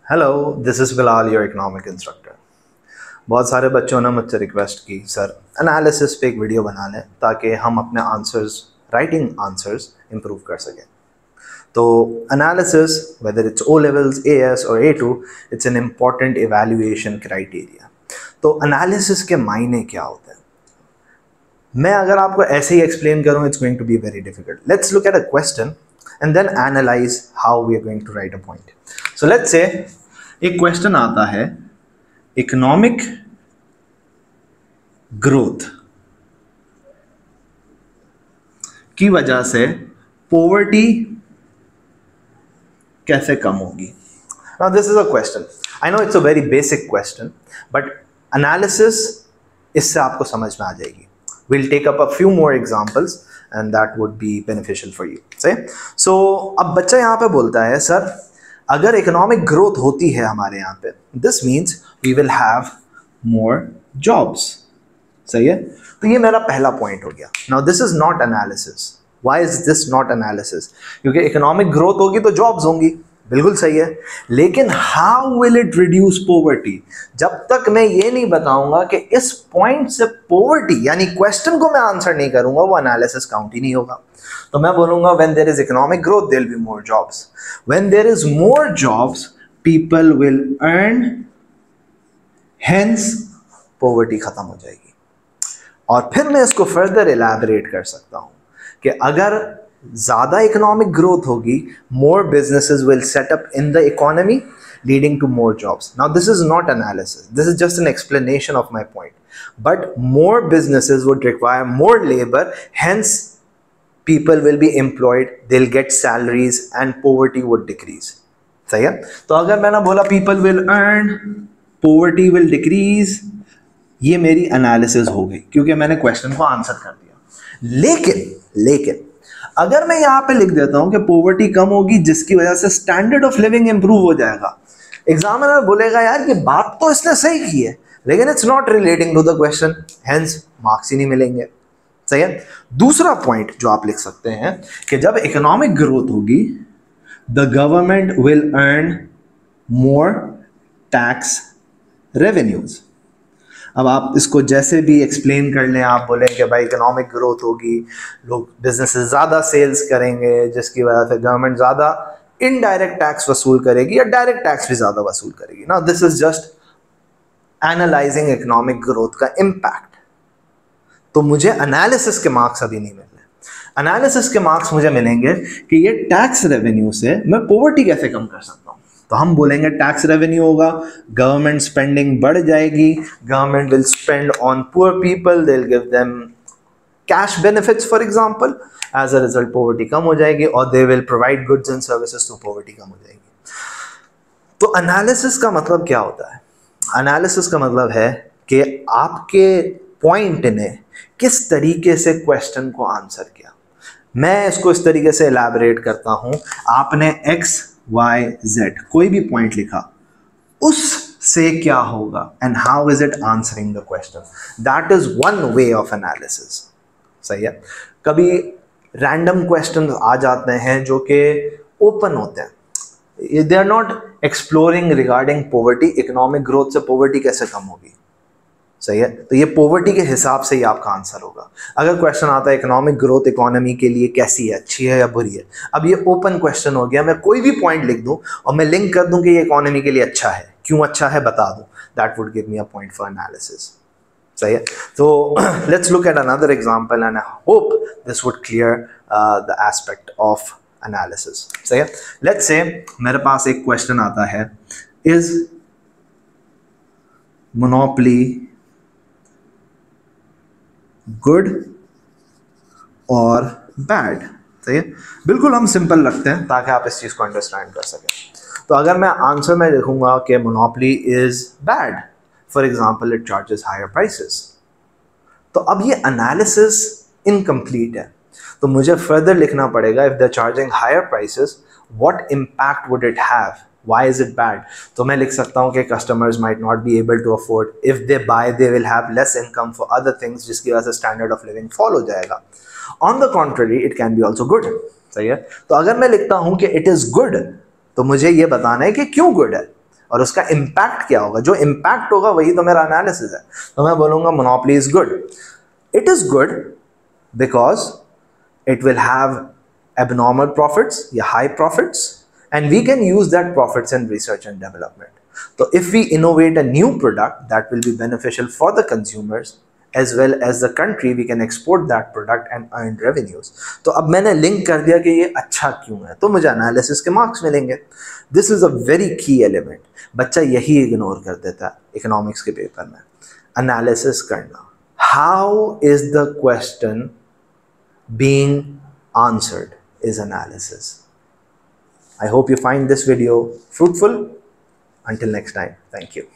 Hello, this is Bilal, your economic instructor. बहुत सारे बच्चों ने मुझसे रिक्वेस्ट की, सर एनालिसिस पे एक वीडियो बना लें ताकि हम अपने आंसर्स, राइटिंग आंसर्स इम्प्रूव कर सकें। तो analysis, whether it's O levels, AS और A2, it's an important evaluation criteria. तो एनालिसिस के मायने क्या होते हैं? मैं अगर आपको ऐसे ही एक्सप्लेन करूँ, it's going to be very difficult. Let's look at a question and then analyse how we are going to write a point. So let's say एक क्वेश्चन आता है, इकोनॉमिक ग्रोथ की वजह से पॉवर्टी कैसे कम होगी। Now this is a question, I know it's a very basic question, but analysis इससे आपको समझ में आ जाएगी। Will take up a few more examples and that would be beneficial for you. So अब बच्चा यहाँ पे बोलता है, सर अगर इकोनॉमिक ग्रोथ होती है हमारे यहाँ पे, this means we will have more jobs. सही है, तो ये मेरा पहला पॉइंट हो गया। Now this is not analysis. Why is this not analysis? क्योंकि इकोनॉमिक ग्रोथ होगी तो जॉब्स होंगी, बिल्कुल सही है, लेकिन how will it reduce poverty? जब तक मैं ये नहीं बताऊंगा कि इस पॉइंट से पॉवर्टी, यानी क्वेश्चन को मैं आंसर नहीं करूंगा, वो एनालिसिस काउंट ही नहीं होगा। तो मैं बोलूंगा when there is economic growth there will be more jobs, when there is more jobs people will earn, hence poverty खत्म हो जाएगी। और फिर मैं इसको फर्दर इलैबोरेट कर सकता हूं कि अगर ज़्यादा इकोनॉमिक ग्रोथ होगी, more businesses will set up in the economy leading to more jobs. Now this is not analysis, this is just an explanation of my point, but more businesses would require more labour, hence people will be employed, they'll get salaries and poverty would decrease। सही है, तो अगर मैंने बोला people will earn, poverty will decrease, ये मेरी analysis हो गई क्योंकि मैंने क्वेश्चन को आंसर कर दिया। लेकिन अगर मैं यहां पे लिख देता हूं कि पॉवर्टी कम होगी जिसकी वजह से स्टैंडर्ड ऑफ लिविंग इंप्रूव हो जाएगा, एग्जामिनर बोलेगा यार ये बात तो इसने सही की है, लेकिन it's not relating to the question, hence marks ही नहीं मिलेंगे। सही है। दूसरा पॉइंट जो आप लिख सकते हैं कि जब इकोनॉमिक ग्रोथ होगी, the government will earn more tax revenues. अब आप इसको जैसे भी एक्सप्लेन कर लें, आप बोलें कि भाई इकोनॉमिक ग्रोथ होगी, लोग बिजनेसेस ज़्यादा सेल्स करेंगे जिसकी वजह से गवर्नमेंट ज़्यादा इनडायरेक्ट टैक्स वसूल करेगी या डायरेक्ट टैक्स भी ज़्यादा वसूल करेगी। Now this is just analysing economic growth का इम्पैक्ट। तो मुझे एनालिसिस के मार्क्स अभी नहीं मिल रहे। एनालिसिस के मार्क्स मुझे मिलेंगे कि ये टैक्स रेवेन्यू से मैं पॉवर्टी कैसे कम कर सकता हूँ। तो हम बोलेंगे टैक्स रेवेन्यू होगा, गवर्नमेंट स्पेंडिंग बढ़ जाएगी, government will spend on poor people, they will give them cash benefits for example, as a result poverty कम हो जाएगी, और they will provide goods and services तो पॉवर्टी कम हो जाएगी। तो एनालिसिस का मतलब क्या होता है? एनालिसिस का मतलब है कि आपके पॉइंट ने किस तरीके से क्वेश्चन को आंसर किया। मैं इसको इस तरीके से इलैबोरेट करता हूं, आपने x y z कोई भी पॉइंट लिखा, उससे क्या होगा and how is it answering the question, that is one way of analysis. सही है। कभी रैंडम क्वेश्चन आ जाते हैं जो कि ओपन होते हैं, they are not exploring regarding poverty, economic growth से पॉवर्टी कैसे कम होगी। सही है, तो ये पॉवर्टी के हिसाब से ही आपका आंसर होगा। अगर क्वेश्चन आता है इकोनॉमिक ग्रोथ इकोनॉमी के लिए कैसी है, अच्छी है या बुरी है, अब ये ओपन क्वेश्चन हो गया, मैं कोई भी पॉइंट लिख दूं और मैं लिंक कर दूं कि ये इकोनॉमी के लिए अच्छा है, क्यों अच्छा है बता दूं, that would give me a point for analysis. सही है। तो let's look at another example and I hope this would clear the aspect of analysis. सही है। लेट्स से मेरे पास एक क्वेश्चन आता है, इज मोनोपोली गुड और बैड? सही है, बिल्कुल हम सिंपल रखते हैं ताकि आप इस चीज़ को अंडरस्टैंड कर सकें। तो अगर मैं आंसर में लिखूंगा कि monopoly is bad, for example it charges higher prices, तो अब ये एनालिसिस इनकम्प्लीट है। तो मुझे फर्दर लिखना पड़ेगा, if they are charging higher prices what impact would it have, why is it bad? तो मैं लिख सकता हूँ कि customers might not be able to afford, if they buy they will have less income for other things, जिसकी वजह से standard of living fall हो जाएगा। On the contrary it can be also good। सही है। तो अगर मैं लिखता हूँ कि it is good, तो मुझे ये बताना है कि क्यों good है। और उसका इम्पैक्ट क्या होगा, जो इम्पैक्ट होगा वही तो मेरा एनालिसिस है। तो मैं बोलूँगा monopoly is good. It is good because it will have abnormal profits या high profits, and we can use that profits in research and development. So if we innovate a new product that will be beneficial for the consumers as well as the country, we can export that product and earn revenues. तो अब मैंने link कर दिया कि ये अच्छा क्यों है, तो मुझे एनालिसिस के मार्क्स मिलेंगे। दिस इज अ वेरी की एलिमेंट। बच्चा यही इग्नोर कर देता है इकोनॉमिक्स के पेपर में, एनालिसिस करना। How is the question being answered is analysis. I hope you find this video fruitful. Until next time, thank you.